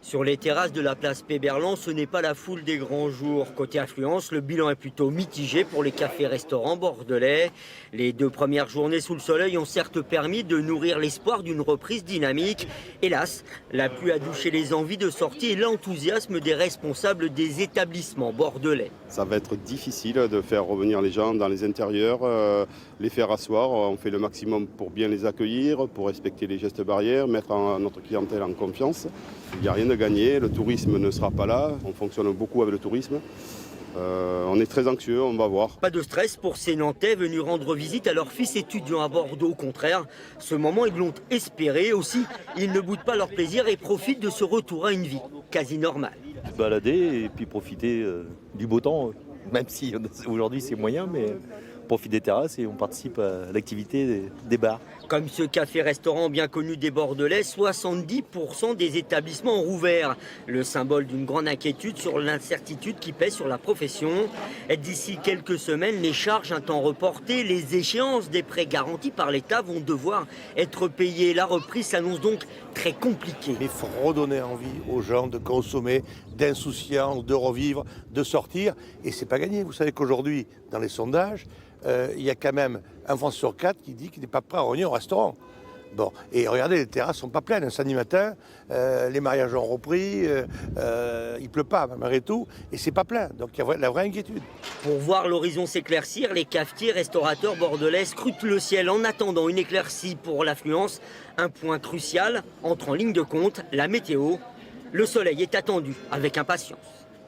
Sur les terrasses de la place Péberlan, ce n'est pas la foule des grands jours. Côté affluence, le bilan est plutôt mitigé pour les cafés-restaurants bordelais. Les 2 premières journées sous le soleil ont certes permis de nourrir l'espoir d'une reprise dynamique. Hélas, la pluie a douché les envies de sortie et l'enthousiasme des responsables des établissements bordelais. Ça va être difficile de faire revenir les gens dans les intérieurs, les faire asseoir. On fait le maximum pour bien les accueillir, pour respecter les gestes barrières, mettre notre clientèle en confiance. Il n'y a rien de gagné, le tourisme ne sera pas là. On fonctionne beaucoup avec le tourisme. On est très anxieux, on va voir. Pas de stress pour ces Nantais venus rendre visite à leur fils étudiant à Bordeaux. Au contraire, ce moment, ils l'ont espéré. Aussi, ils ne boudent pas leur plaisir et profitent de ce retour à une vie quasi normale. Se balader et puis profiter du beau temps, même si aujourd'hui c'est moyen, mais on profite des terrasses et on participe à l'activité des bars. Comme ce café-restaurant bien connu des Bordelais, 70% des établissements ont rouvert. Le symbole d'une grande inquiétude sur l'incertitude qui pèse sur la profession. D'ici quelques semaines, les charges un temps reportées, les échéances des prêts garantis par l'État vont devoir être payées. La reprise s'annonce donc très compliquée. Il faut redonner envie aux gens de consommer, d'insouciance, de revivre, de sortir. Et c'est pas gagné. Vous savez qu'aujourd'hui, dans les sondages, il y a quand même un Français sur 4 qui dit qu'il n'est pas prêt à revenir au restaurant. Bon, et regardez, les terrasses sont pas pleines. Un samedi matin, les mariages ont repris, il pleut pas malgré tout, et c'est pas plein. Donc il y a la vraie inquiétude. Pour voir l'horizon s'éclaircir, les cafetiers restaurateurs bordelais scrutent le ciel en attendant une éclaircie pour l'affluence. Un point crucial entre en ligne de compte, la météo. Le soleil est attendu avec impatience.